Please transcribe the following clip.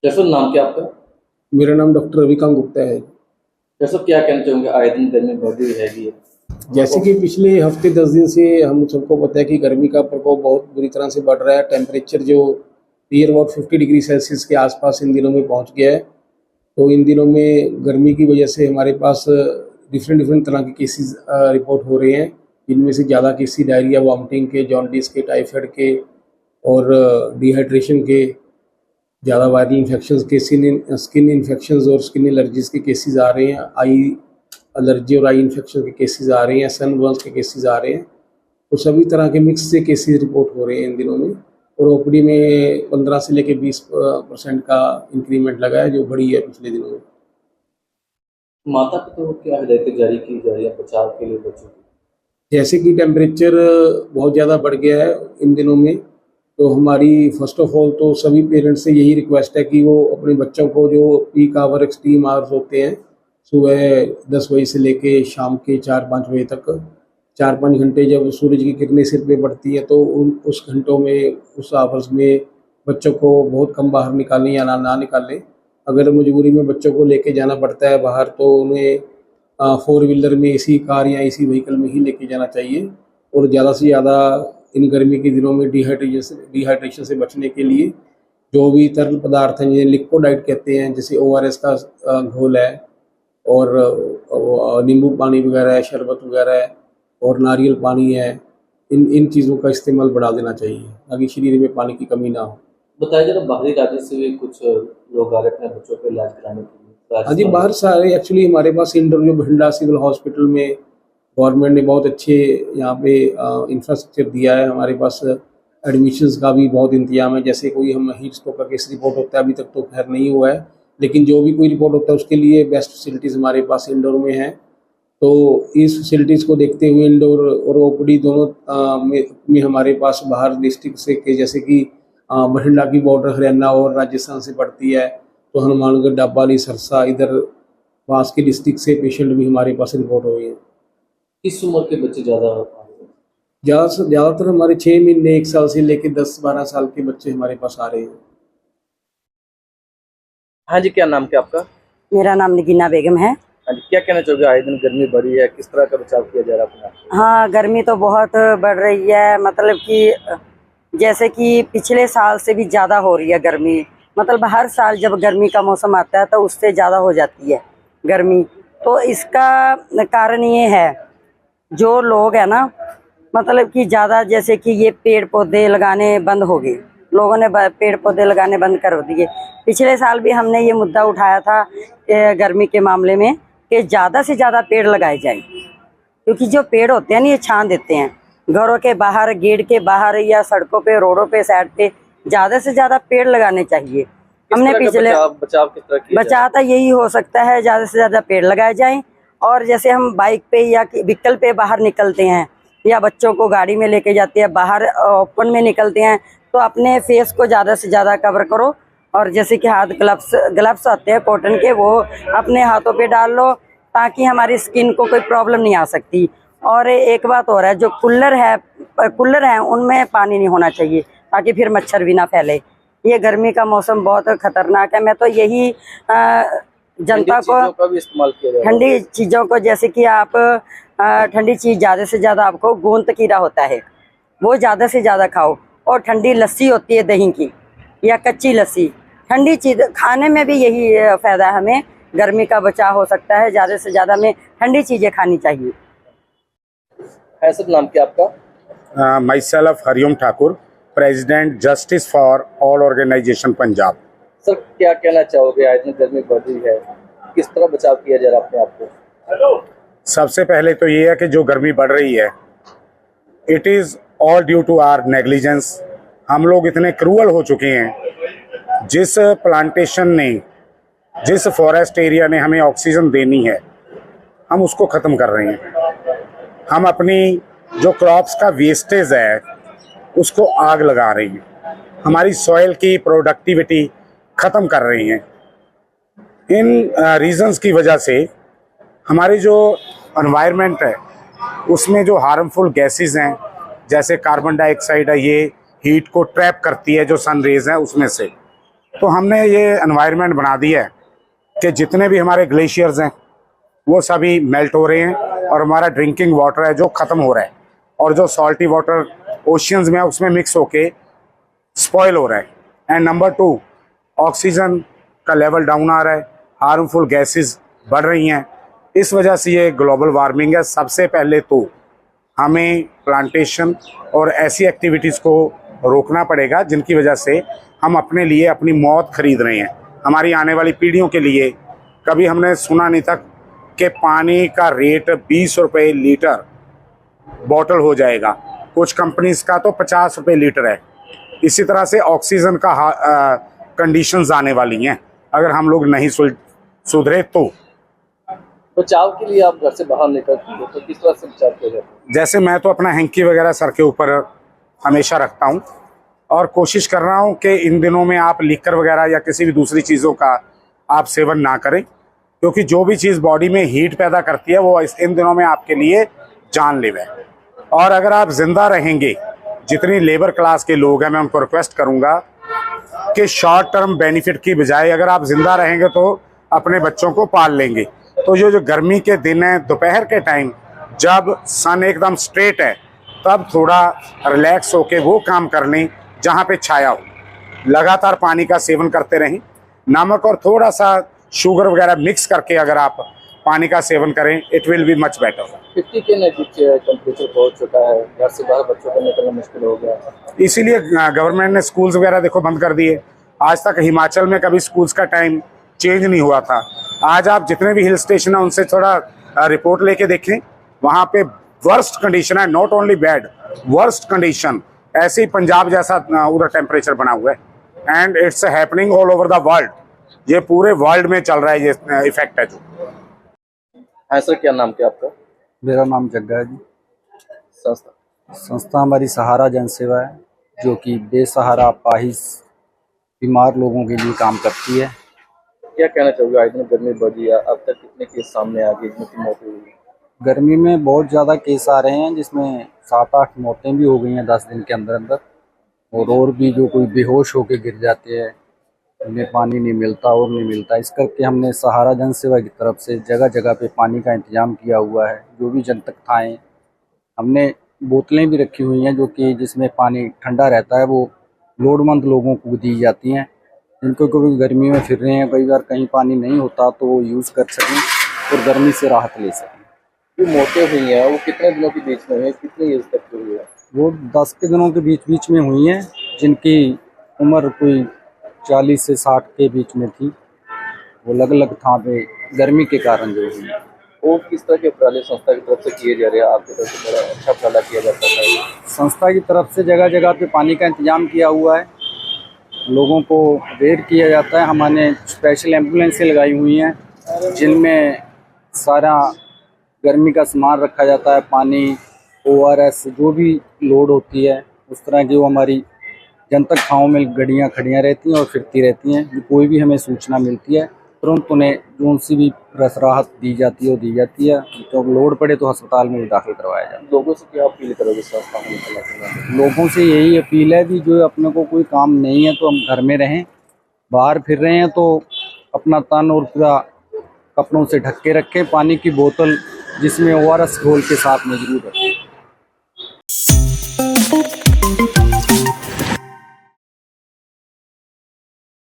कैसर, नाम क्या आपका? मेरा नाम डॉक्टर रविकांत गुप्ता है। कैसर, क्या कहना चाहोगे? आए दिन गर्मी बढ़ रही हैगी। जैसे कि पिछले हफ्ते 10 दिन से हम सबको पता है कि गर्मी का प्रकोप बहुत बुरी तरह से बढ़ रहा है। टेम्परेचर जो नियर अबाउट 50 डिग्री सेल्सियस के आसपास इन दिनों में पहुंच गया है। तो इन दिनों में गर्मी की वजह से हमारे पास डिफरेंट डिफरेंट तरह के केसेस रिपोर्ट हो रहे हैं। इनमें से ज़्यादा केसेस डायरिया, वॉमिटिंग के, जॉन्डिस के, टाइफाइड के और डिहाइड्रेशन के, ज़्यादा वायरल इन्फेक्शंस के, स्किन इन्फेक्शंस और स्किन एलर्जीज के केसेस आ रहे हैं। आई एलर्जी और आई इन्फेक्शन के केसेस आ रहे हैं। सनबर्न्स के केसेस आ रहे हैं। तो सभी तरह के मिक्स से केसेस रिपोर्ट हो रहे हैं इन दिनों में। और ओपीडी में 15 से लेकर 20% का इंक्रीमेंट लगा है, जो बढ़ी है पिछले दिनों में। माता पिता को क्या हिदायतें जारी की जा रही है बचाव के लिए बच्चों की? जैसे कि टेम्परेचर बहुत ज़्यादा बढ़ गया है इन दिनों में, तो हमारी फर्स्ट ऑफ ऑल तो सभी पेरेंट्स से यही रिक्वेस्ट है कि वो अपने बच्चों को, जो पीक आवर एक्सट्रीम आवर्स होते हैं, सुबह 10 बजे से लेके शाम के 4-5 बजे तक, 4-5 घंटे जब सूरज की किरणें सिर पे पड़ती है, तो उस घंटों में, उस आवर्स में बच्चों को बहुत कम बाहर निकालें या ना निकालें। अगर मजबूरी में बच्चों को लेके जाना पड़ता है बाहर, तो उन्हें 4 व्हीलर में, एसी कार या एसी व्हीकल में ही लेके जाना चाहिए। और ज़्यादा से ज़्यादा इन गर्मी के दिनों में डिहाइड्रेशन से बचने के लिए जो भी तरल पदार्थ हैं, जिन्हें लिक्विडाइट कहते हैं, जैसे ORS का घोल है, और नींबू पानी वगैरह है, शरबत वगैरह है, और नारियल पानी है, इन इन चीज़ों का इस्तेमाल बढ़ा देना चाहिए ताकि शरीर में पानी की कमी ना हो। बताया जरा, बाहरी राज्य से भी कुछ लोग आ रहे अपने बच्चों को इलाज कराने के लिए हाँ जी, राजस्थान बाहर सारे एक्चुअली हमारे पास इंडोर जो बठिंडा सिविल हॉस्पिटल में गवर्नमेंट ने बहुत अच्छे यहाँ पे इंफ्रास्ट्रक्चर दिया है। हमारे पास एडमिशन्स का भी बहुत इंतजाम है। जैसे कोई हम हीट स्ट्रोक का केस रिपोर्ट होता है, अभी तक तो खैर नहीं हुआ है, लेकिन जो भी कोई रिपोर्ट होता है उसके लिए बेस्ट फैसिलिटीज़ हमारे पास इंडोर में है। तो इस फैसिलिटीज़ को देखते हुए इंडोर और ओपीडी दोनों में हमारे पास बाहर डिस्ट्रिक्ट से के, जैसे कि बठिंडा की बॉर्डर हरियाणा और राजस्थान से पड़ती है, तो हनुमानगढ़, डब्बाली, सरसा, इधर पास के डिस्ट्रिक्ट से पेशेंट भी हमारे पास रिपोर्ट हुए हैं। किस उम्र के बच्चे ज्यादा आ रहे हैं? ज़्यादातर हमारे 6 महीने, 1 साल से लेकर 10-12 साल के बच्चे हमारे पास आ रहे हैं। हाँ जी, क्या नाम क्या आपका? मेरा नाम नगीना बेगम है। हाँ जी, क्या कहना चाहोगे? आए दिन गर्मी बढ़ी है, किस तरह का बचाव किया जा रहा है अपना? हाँ, गर्मी तो बहुत बढ़ रही है। मतलब कि जैसे कि पिछले साल से भी ज़्यादा हो रही है गर्मी। मतलब हर साल जब गर्मी का मौसम आता है तो उससे ज़्यादा हो जाती है गर्मी। तो इसका कारण ये है, जो लोग हैं ना, मतलब कि ज़्यादा, जैसे कि ये पेड़ पौधे लगाने बंद हो गए, लोगों ने पेड़ पौधे लगाने बंद कर दिए। पिछले साल भी हमने ये मुद्दा उठाया था गर्मी के मामले में, कि ज़्यादा से ज़्यादा पेड़ लगाए जाएं, क्योंकि जो पेड़ होते हैं ना, ये छां देते हैं। घरों के बाहर, गेट के बाहर, या सड़कों पे, रोडों पे, साइड पे ज़्यादा से ज़्यादा पेड़ लगाने चाहिए। हमने पिछले बचाव किस तरह किया बचाव तो यही हो सकता है, ज़्यादा से ज़्यादा पेड़ लगाए जाएं। और जैसे हम बाइक पे या व्हीकल पे बाहर निकलते हैं, या बच्चों को गाड़ी में लेके जाते हैं, बाहर ओपन में निकलते हैं, तो अपने फेस को ज़्यादा से ज़्यादा कवर करो। और जैसे कि हाथ ग्लव्स आते हैं कॉटन के, वो अपने हाथों पे डाल लो, ताकि हमारी स्किन को कोई प्रॉब्लम नहीं आ सकती। और एक बात और है, जो कूलर है उनमें पानी नहीं होना चाहिए, ताकि फिर मच्छर भी ना फैले। ये गर्मी का मौसम बहुत खतरनाक है। मैं तो यही जनता को, भी इस्तेमाल किया जा रहा है? ठंडी चीज़ों को, जैसे कि आप ठंडी चीज़ ज़्यादा से ज़्यादा, आपको गोंद कीड़ा होता है, वो ज़्यादा से ज़्यादा खाओ। और ठंडी लस्सी होती है दही की, या कच्ची लस्सी, ठंडी चीज़ खाने में भी यही फ़ायदा है। हमें गर्मी का बचाव हो सकता है, ज़्यादा से ज़्यादा हमें ठंडी चीज़ें खानी चाहिए। है सर, नाम क्या आपका? Myself Hariom Thakur, president Justice for All organisation Punjab. Sir, क्या कहना चाहोगे? आए दिन गर्मी बढ़ रही है, किस तरह बचाव किया जा रहा है अपने आप को? सबसे पहले तो ये है कि जो गर्मी बढ़ रही है, it is all due to our negligence. हम लोग इतने क्रूअल हो चुके हैं। जिस प्लांटेशन ने, जिस फॉरेस्ट एरिया ने हमें ऑक्सीजन देनी है, हम उसको ख़त्म कर रहे हैं। हम अपनी जो क्रॉप्स का वेस्टेज है उसको आग लगा रहे हैं। हमारी सॉइल की प्रोडक्टिविटी ख़त्म कर रहे हैं। इन रीजंस की वजह से हमारी जो एनवायरनमेंट है उसमें जो हार्मफुल गैसेस हैं, जैसे कार्बन डाइऑक्साइड है, ये हीट को ट्रैप करती है, जो सन रेज हैं उसमें से। तो हमने ये एनवायरनमेंट बना दिया है कि जितने भी हमारे ग्लेशियर्स हैं वो सभी मेल्ट हो रहे हैं और हमारा ड्रिंकिंग वाटर है जो ख़त्म हो रहा है, और जो सॉल्टी वाटर ओशियंस में है उसमें मिक्स होके स्पॉइल हो रहा है। एंड नंबर 2, ऑक्सीजन का लेवल डाउन आ रहा है, हार्मफुल गैसेस बढ़ रही हैं। इस वजह से ये ग्लोबल वार्मिंग है। सबसे पहले तो हमें प्लांटेशन और ऐसी एक्टिविटीज़ को रोकना पड़ेगा जिनकी वजह से हम अपने लिए अपनी मौत खरीद रहे हैं, हमारी आने वाली पीढ़ियों के लिए। कभी हमने सुना नहीं था कि पानी का रेट 20 रुपये लीटर बॉटल हो जाएगा, कुछ कंपनीज का तो 50 रुपये लीटर है। इसी तरह से ऑक्सीजन का कंडीशंस आने वाली हैं अगर हम लोग नहीं सुधरे तो। बचाव के लिए आप घर से बाहर निकलते हो तो किस तरह से बचाव किया जाता है? जैसे मैं तो अपना हैंकी वगैरह सर के ऊपर हमेशा रखता हूँ और कोशिश कर रहा हूँ कि इन दिनों में आप लीकर वगैरह या किसी भी दूसरी चीज़ों का आप सेवन ना करें, क्योंकि जो भी चीज़ बॉडी में हीट पैदा करती है वो इन दिनों में आपके लिए जानलेवा है। और अगर आप जिंदा रहेंगे, जितनी लेबर क्लास के लोग हैं मैं उनको रिक्वेस्ट करूँगा कि शॉर्ट टर्म बेनिफिट की बजाय अगर आप जिंदा रहेंगे तो अपने बच्चों को पाल लेंगे। तो जो गर्मी के दिन है, दोपहर के टाइम जब सन एकदम स्ट्रेट है, तब थोड़ा रिलैक्स होके वो काम कर लें जहाँ पे छाया हो। लगातार पानी का सेवन करते रहें। नमक और थोड़ा सा शुगर वगैरह मिक्स करके अगर आप पानी का सेवन करें, it will be much better. 50 के नजदीक टेम्परेचर पहुंच चुका है, घर से बाहर बच्चों को निकलना मुश्किल हो गया। इसीलिए गवर्नमेंट ने स्कूल्स वगैरह देखो बंद कर दिए। आज तक हिमाचल में कभी स्कूल्स का टाइम चेंज नहीं हुआ था। आज आप जितने भी हिल स्टेशन है उनसे थोड़ा रिपोर्ट लेके देखें, वहाँ पे वर्स्ट कंडीशन है, not only bad, worst condition. ऐसे ही पंजाब जैसा उधर टेम्परेचर बना हुआ है and it's happening all over the world. ये पूरे वर्ल्ड में चल रहा है ये इफेक्ट है जो। हाँ सर, क्या नाम क्या आपका? मेरा नाम जग्गा है जी। संस्था हमारी सहारा जन सेवा है, जो कि बेसहारा अपाहिज बीमार लोगों के लिए काम करती है। क्या कहना चाहोगे? आज दिन गर्मी बढ़ी है, अब तक कितने केस सामने आ गए जिनकी मौत हुई है? गर्मी में बहुत ज़्यादा केस आ रहे हैं, जिसमें 7-8 मौतें भी हो गई हैं 10 दिन के अंदर अंदर। और भी जो कोई बेहोश होके गिर जाते हैं, उन्हें पानी नहीं मिलता और नहीं मिलता। इस करके हमने सहारा जन सेवा की तरफ से जगह जगह पे पानी का इंतजाम किया हुआ है। जो भी जनतक थाएँ, हमने बोतलें भी रखी हुई हैं जो कि जिसमें पानी ठंडा रहता है, वो लोड़मंद लोगों को दी जाती हैं, जिनको कभी गर्मी में फिर रहे हैं, कई बार कहीं पानी नहीं होता तो वो यूज़ कर सकें और गर्मी से राहत ले सकें। जो मौतें हुई हैं वो कितने दिनों के बीच में हुई है, कितनी एज तक हुई है? वो 10 के दिनों के बीच में हुई हैं, जिनकी उम्र कोई 40 से 60 के बीच में थी। वो अलग अलग था पे गर्मी के कारण जो हुई। वो किस तरह के उपराले संस्था की तरफ से किए जा रहे हैं? आपकी तरफ से बड़ा अच्छा उपराला किया जाता है। संस्था की तरफ से जगह जगह पे पानी का इंतजाम किया हुआ है, लोगों को अवेयर किया जाता है। हमने स्पेशल एम्बुलेंसें लगाई हुई हैं जिनमें सारा गर्मी का सामान रखा जाता है, पानी, ORS, जो भी लोड होती है उस तरह की वो हमारी जनतक थाहों में गाड़ियाँ खड़ियाँ रहती हैं और फिरती रहती हैं। कोई भी हमें सूचना मिलती है तुरंत उन्हें जो सी भी राहत दी जाती है वो दी जाती है। तो लोड पड़े तो अस्पताल में दाखिल करवाया जाए। लोगों से क्या अपील करोगे संस्था में? लोगों से यही अपील है कि जो अपने को कोई काम नहीं है तो हम घर में रहें। बाहर फिर रहे हैं तो अपना तन और पूरा कपड़ों से ढक के रखें। पानी की बोतल जिसमें ORS घोल के साथ में जरूर रखें।